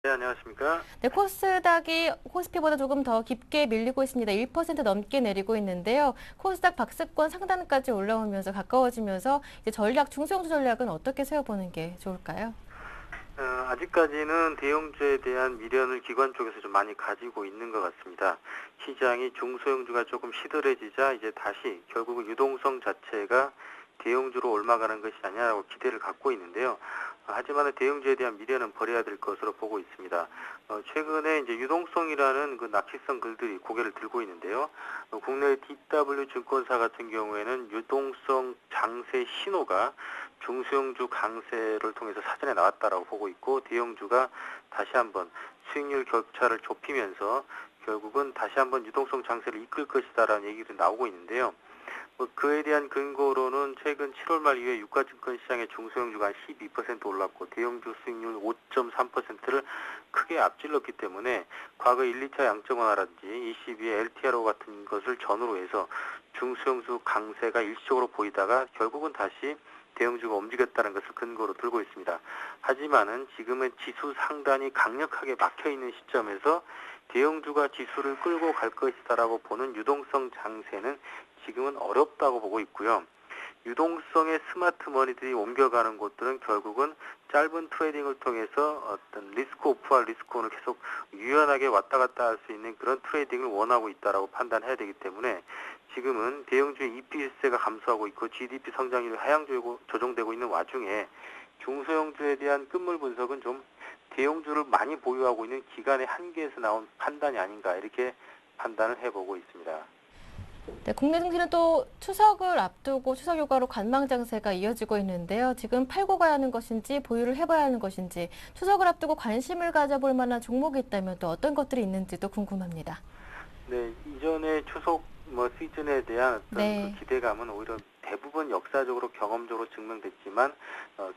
네, 안녕하십니까? 네, 코스닥이 코스피보다 조금 더 깊게 밀리고 있습니다. 1% 넘게 내리고 있는데요. 코스닥 박스권 상단까지 올라오면서 가까워지면서 이제 중소형주 전략은 어떻게 세워보는 게 좋을까요? 아직까지는 대형주에 대한 미련을 기관 쪽에서 좀 많이 가지고 있는 것 같습니다. 시장이 중소형주가 조금 시들해지자 이제 다시 결국은 유동성 자체가 대형주로 옮아가는 것이 아니냐라고 기대를 갖고 있는데요. 하지만 대형주에 대한 미련은 버려야 될 것으로 보고 있습니다. 최근에 이제 유동성이라는 그 낚시성 글들이 고개를 들고 있는데요. 국내 DW 증권사 같은 경우에는 유동성 장세 신호가 중소형주 강세를 통해서 사전에 나왔다라고 보고 있고, 대형주가 다시 한번 수익률 격차를 좁히면서 결국은 다시 한번 유동성 장세를 이끌 것이다라는 얘기들이 나오고 있는데요. 그에 대한 근거로는 최근 7월 말 이후에 유가증권 시장의 중소형주가 한 12% 올랐고 대형주 수익률 5.3%를 크게 앞질렀기 때문에 과거 1, 2차 양적 완화라든지 22의 LTRO 같은 것을 전후로 해서 중소형주 강세가 일시적으로 보이다가 결국은 다시 대형주가 움직였다는 것을 근거로 들고 있습니다. 하지만은 지금은 지수 상단이 강력하게 막혀있는 시점에서 대형주가 지수를 끌고 갈 것이다라고 보는 유동성 장세는 지금은 어렵다고 보고 있고요. 유동성의 스마트 머니들이 옮겨가는 곳들은 결국은 짧은 트레이딩을 통해서 어떤 리스크 오프와 리스크 온을 계속 유연하게 왔다 갔다 할 수 있는 그런 트레이딩을 원하고 있다라고 판단해야 되기 때문에 지금은 대형주의 EPS가 감소하고 있고 GDP 성장률이 하향 조정되고 있는 와중에 중소형주에 대한 끝물 분석은 좀 대형주를 많이 보유하고 있는 기관의 한계에서 나온 판단이 아닌가 이렇게 판단을 해보고 있습니다. 네, 국내 증시는 또 추석을 앞두고 추석 휴가로 관망 장세가 이어지고 있는데요. 지금 팔고 가야 하는 것인지 보유를 해봐야 하는 것인지 추석을 앞두고 관심을 가져볼 만한 종목이 있다면 또 어떤 것들이 있는지도 궁금합니다. 네, 이전에 추석 시즌에 대한 어떤 그 네. 기대감은 오히려 대부분 역사적으로 경험적으로 증명됐지만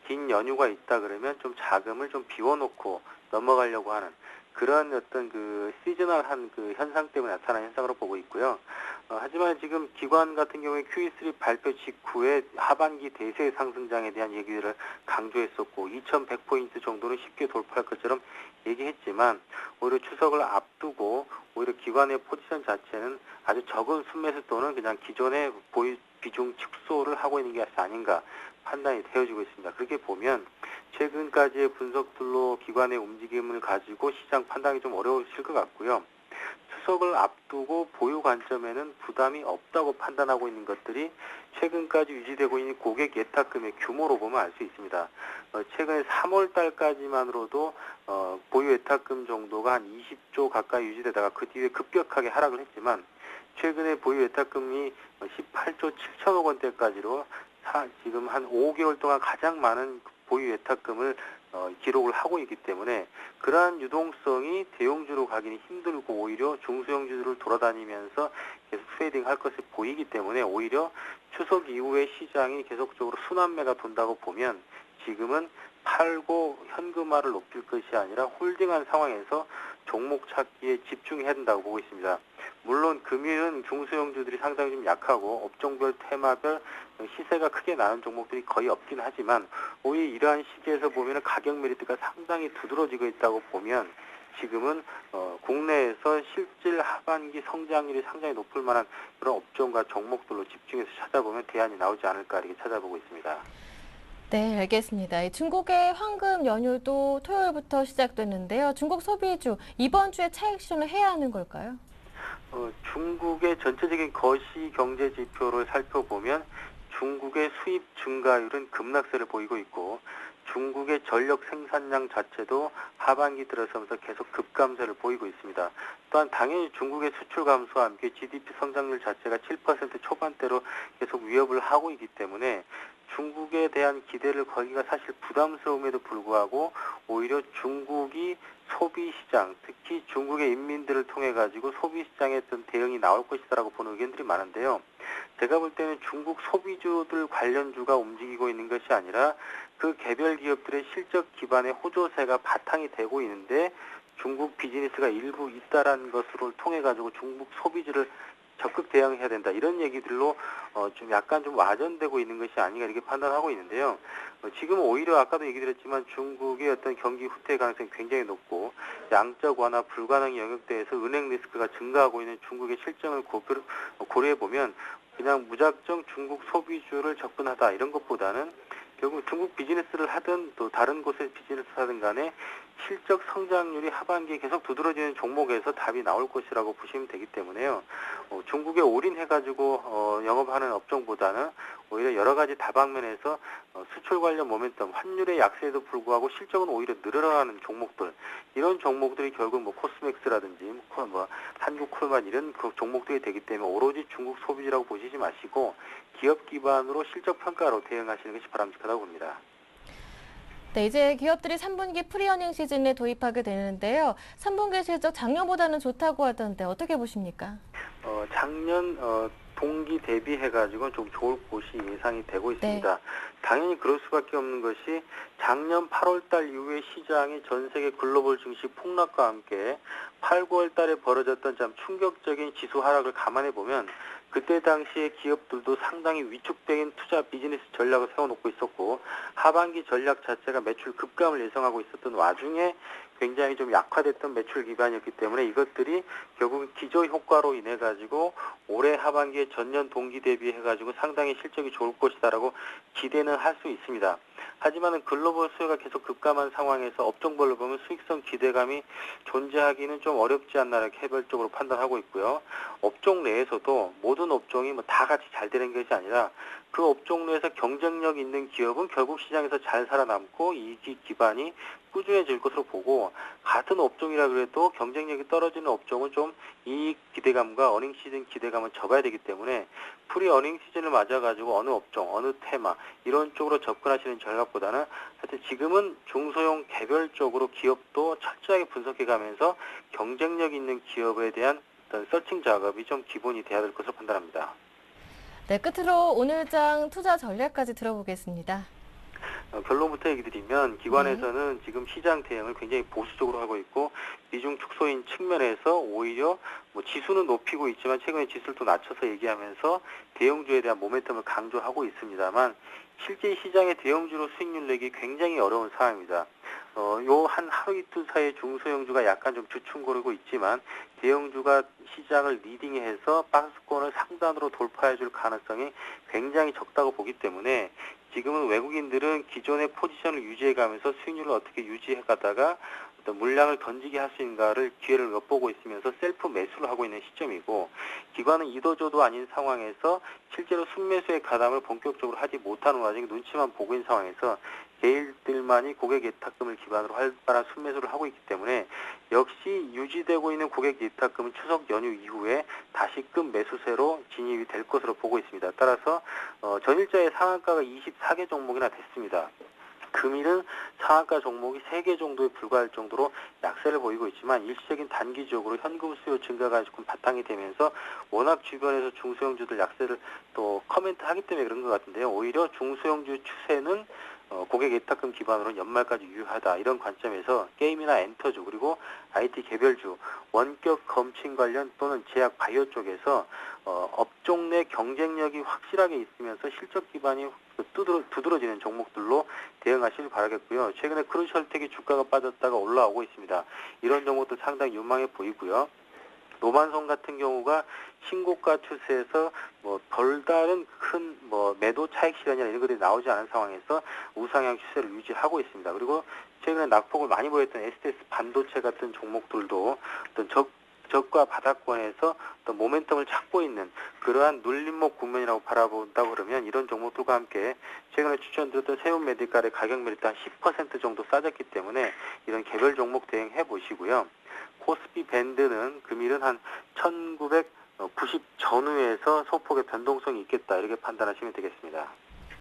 긴 연휴가 있다 그러면 좀 자금을 좀 비워놓고 넘어가려고 하는 그런 어떤 그 시즈널한 그 현상 때문에 나타난 현상으로 보고 있고요. 하지만 지금 기관 같은 경우에 Q3 발표 직후에 하반기 대세 상승장에 대한 얘기를 강조했었고 2100포인트 정도는 쉽게 돌파할 것처럼 얘기했지만 오히려 추석을 앞두고 오히려 기관의 포지션 자체는 아주 적은 순매수 또는 그냥 기존의 보유 비중 축소를 하고 있는 게 아닌가 판단이 되어지고 있습니다. 그렇게 보면 최근까지의 분석들로 기관의 움직임을 가지고 시장 판단이 좀 어려우실 것 같고요. 추석을 앞두고 보유 관점에는 부담이 없다고 판단하고 있는 것들이 최근까지 유지되고 있는 고객 예탁금의 규모로 보면 알 수 있습니다. 최근에 3월 달까지만으로도 보유 예탁금 정도가 한 20조 가까이 유지되다가 그 뒤에 급격하게 하락을 했지만 최근에 보유 예탁금이 18조 7천억 원대까지로 지금 한 5개월 동안 가장 많은 보유 예탁금을 기록을 하고 있기 때문에 그러한 유동성이 대형주로 가기는 힘들고 오히려 중소형주를 돌아다니면서 계속 트레이딩 할 것을 보이기 때문에 오히려 추석 이후에 시장이 계속적으로 순환매가 돈다고 보면 지금은 팔고 현금화를 높일 것이 아니라 홀딩한 상황에서 종목 찾기에 집중해야 된다고 보고 있습니다. 물론 금일은 중소형주들이 상당히 좀 약하고 업종별 테마별 시세가 크게 나는 종목들이 거의 없긴 하지만 오히려 이러한 시기에서 보면 가격 메리트가 상당히 두드러지고 있다고 보면 지금은 국내에서 실질 하반기 성장률이 상당히 높을 만한 그런 업종과 종목들로 집중해서 찾아보면 대안이 나오지 않을까 이렇게 찾아보고 있습니다. 네, 알겠습니다. 중국의 황금 연휴도 토요일부터 시작됐는데요. 중국 소비주, 이번 주에 차익 실현을 해야 하는 걸까요? 중국의 전체적인 거시 경제 지표를 살펴보면 중국의 수입 증가율은 급락세를 보이고 있고 중국의 전력 생산량 자체도 하반기 들어서면서 계속 급감세를 보이고 있습니다. 또한 당연히 중국의 수출 감소와 함께 GDP 성장률 자체가 7% 초반대로 계속 위협을 하고 있기 때문에 중국에 대한 기대를 걸기가 사실 부담스러움에도 불구하고 오히려 중국이 소비시장, 특히 중국의 인민들을 통해 가지고 소비시장에 어떤 대응이 나올 것이다라고 보는 의견들이 많은데요. 제가 볼 때는 중국 소비주들 관련주가 움직이고 있는 것이 아니라 그 개별 기업들의 실적 기반의 호조세가 바탕이 되고 있는데 중국 비즈니스가 일부 있다라는 것을 통해 가지고 중국 소비주를 적극 대응해야 된다 이런 얘기들로 좀 약간 좀 와전되고 있는 것이 아닌가 이렇게 판단하고 있는데요. 지금 오히려 아까도 얘기 드렸지만 중국의 어떤 경기 후퇴 가능성이 굉장히 높고 양적 완화 불가능 영역대에서 은행 리스크가 증가하고 있는 중국의 실정을 고려해 보면 그냥 무작정 중국 소비주를 접근하다 이런 것보다는 결국 중국 비즈니스를 하든 또 다른 곳의 비즈니스를 하든 간에 실적 성장률이 하반기에 계속 두드러지는 종목에서 답이 나올 것이라고 보시면 되기 때문에요. 중국에 올인해가지고 영업하는 업종보다는 오히려 여러 가지 다방면에서 수출 관련 모멘텀, 환율의 약세에도 불구하고 실적은 오히려 늘어나는 종목들, 이런 종목들이 결국 뭐 코스맥스라든지 뭐 한국콜만 이런 그 종목들이 되기 때문에 오로지 중국 소비주라고 보시지 마시고 기업 기반으로 실적 평가로 대응하시는 것이 바람직하다고 봅니다. 네, 이제 기업들이 3분기 프리어닝 시즌에 도입하게 되는데요. 3분기 실적 작년보다는 좋다고 하던데 어떻게 보십니까? 작년 동기 대비해가지고는 좀 좋을 곳이 예상이 되고 있습니다. 네. 당연히 그럴 수밖에 없는 것이 작년 8월 달 이후에 시장이 전 세계 글로벌 증시 폭락과 함께 8, 9월 달에 벌어졌던 참 충격적인 지수 하락을 감안해 보면 그때 당시에 기업들도 상당히 위축된 투자 비즈니스 전략을 세워놓고 있었고 하반기 전략 자체가 매출 급감을 예상하고 있었던 와중에 굉장히 좀 약화됐던 매출 기반이었기 때문에 이것들이 결국 기저 효과로 인해 가지고 올해 하반기에 전년 동기 대비해 가지고 상당히 실적이 좋을 것이다라고 기대는 할 수 있습니다. 하지만은 글로벌 수요가 계속 급감한 상황에서 업종별로 보면 수익성 기대감이 존재하기는 좀 어렵지 않나 이렇게 개별적으로 판단하고 있고요. 업종 내에서도 모든 업종이 뭐 다 같이 잘 되는 것이 아니라 그 업종 내에서 경쟁력 있는 기업은 결국 시장에서 잘 살아남고 이익 기반이 꾸준해질 것으로 보고 같은 업종이라 그래도 경쟁력이 떨어지는 업종은 좀 이익 기대감과 어닝 시즌 기대감은 적어야 되기 때문에 프리 어닝 시즌을 맞아가지고 어느 업종, 어느 테마 이런 쪽으로 접근하시는 전략보다는 하여튼 지금은 중소형 개별적으로 기업도 철저하게 분석해가면서 경쟁력 있는 기업에 대한 어떤 서칭 작업이 좀 기본이 돼야 될 것으로 판단합니다. 네, 끝으로 오늘장 투자 전략까지 들어보겠습니다. 결론부터 얘기 드리면 기관에서는 지금 시장 대응을 굉장히 보수적으로 하고 있고 비중 축소인 측면에서 오히려 뭐 지수는 높이고 있지만 최근에 지수를 또 낮춰서 얘기하면서 대형주에 대한 모멘텀을 강조하고 있습니다만 실제 시장의 대형주로 수익률 내기 굉장히 어려운 상황입니다. 요 한 하루 이틀 사이에 중소형주가 약간 좀 주춤거리고 있지만 대형주가 시장을 리딩해서 박스권을 상단으로 돌파해 줄 가능성이 굉장히 적다고 보기 때문에 지금은 외국인들은 기존의 포지션을 유지해가면서 수익률을 어떻게 유지해가다가 어떤 물량을 던지게 할 수 있는가를 기회를 엿보고 있으면서 셀프 매수를 하고 있는 시점이고 기관은 이도저도 아닌 상황에서 실제로 순매수의 가담을 본격적으로 하지 못하는 와중에 눈치만 보고 있는 상황에서 개인들만이 고객 예탁금을 기반으로 활발한 순매수를 하고 있기 때문에 역시 유지되고 있는 고객 예탁금은 추석 연휴 이후에 다시금 매수세로 진입이 될 것으로 보고 있습니다. 따라서 전일자의 상한가가 24개 종목이나 됐습니다. 금일은 상한가 종목이 3개 정도에 불과할 정도로 약세를 보이고 있지만 일시적인 단기적으로 현금 수요 증가가 조금 바탕이 되면서 워낙 주변에서 중소형주들 약세를 또 커멘트하기 때문에 그런 것 같은데요. 오히려 중소형주 추세는 고객 예탁금 기반으로 연말까지 유효하다 이런 관점에서 게임이나 엔터주 그리고 IT 개별주 원격 검침 관련 또는 제약 바이오 쪽에서 업종 내 경쟁력이 확실하게 있으면서 실적 기반이 두드러지는 종목들로 대응하시길 바라겠고요. 최근에 크루셜텍이 주가가 빠졌다가 올라오고 있습니다. 이런 종목도 상당히 유망해 보이고요. 노만성 같은 경우가 신고가 추세에서 뭐 별다른 큰 뭐 매도 차익 실현이나 이런 것들이 나오지 않은 상황에서 우상향 추세를 유지하고 있습니다. 그리고 최근에 낙폭을 많이 보였던 STS 반도체 같은 종목들도 어떤 저가 바닥권에서 어떤 모멘텀을 찾고 있는 그러한 눌림목 국면이라고 바라본다고 그러면 이런 종목들과 함께 최근에 추천드렸던 세운메디칼의 가격 메리트 한 10% 정도 싸졌기 때문에 이런 개별 종목 대응해 보시고요. 코스피 밴드는 금일은 한 1990 전후에서 소폭의 변동성이 있겠다 이렇게 판단하시면 되겠습니다.